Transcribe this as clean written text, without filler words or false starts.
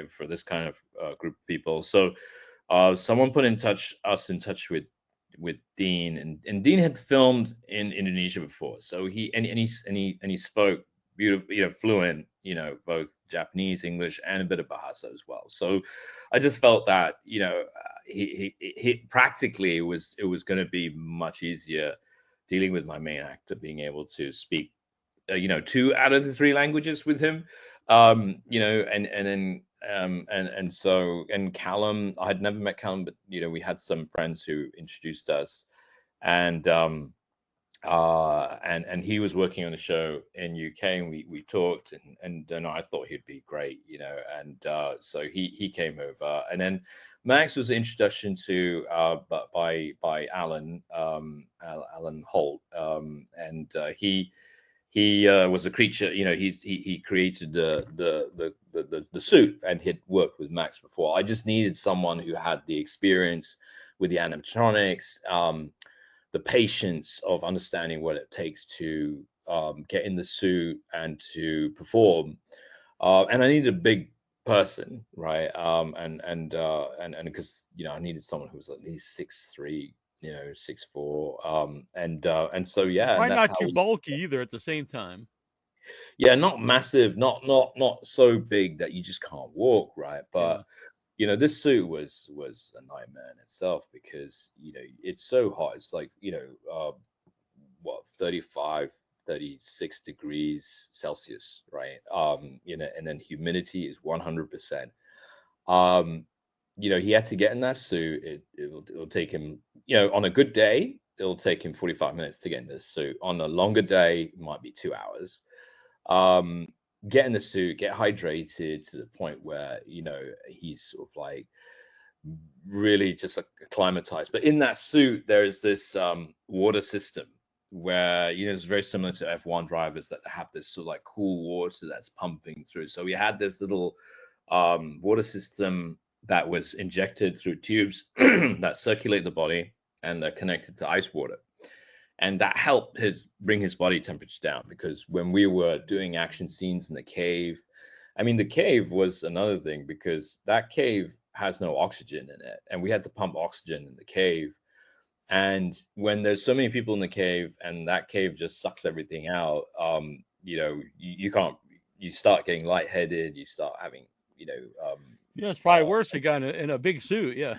for this kind of group of people. So someone put us in touch with Dean, and Dean had filmed in Indonesia before, so he spoke beautiful, fluent, both Japanese, English, and a bit of Bahasa as well. So I just felt that he practically it was going to be much easier dealing with my main actor being able to speak two out of the three languages with him. And then and Callum, I had never met Callum, but we had some friends who introduced us, and and he was working on a show in UK, and we talked, and I thought he'd be great, and so he came over, and then Max was an introduction to but by Alan, Alan Holt, and he was a creature, he created the suit, and he'd worked with Max before. I just needed someone who had the experience with the animatronics, the patience of understanding what it takes to get in the suit and to perform. And I needed a big person, right? And because I needed someone who was at least 6'3", 6'4", and so yeah, and Probably that's not how too we. bulky either at the same time. Yeah, not massive, not so big that you just can't walk, right? Yeah. But this suit was a nightmare in itself, because it's so hot. It's like what, 35, 36 degrees Celsius, right? And then humidity is 100%. Um, he had to get in that suit. It'll take him, on a good day, it'll take him 45 minutes to get in this suit. On a longer day, it might be 2 hours. um get in the suit, get hydrated to the point where he's sort of like really just acclimatized. But in that suit, there is this water system where it's very similar to F1 drivers, that have this sort of like cool water that's pumping through. So we had this little water system that was injected through tubes that circulate the body, and they're connected to ice water, and that helped his bring his body temperature down. Because when we were doing action scenes in the cave, I mean, the cave was another thing, because that cave has no oxygen in it, and we had to pump oxygen in the cave. And when there's so many people in the cave, and that cave just sucks everything out, you can't. You start getting lightheaded. You start having, Yeah, it's probably uh, worse. A guy in a big suit. Yeah.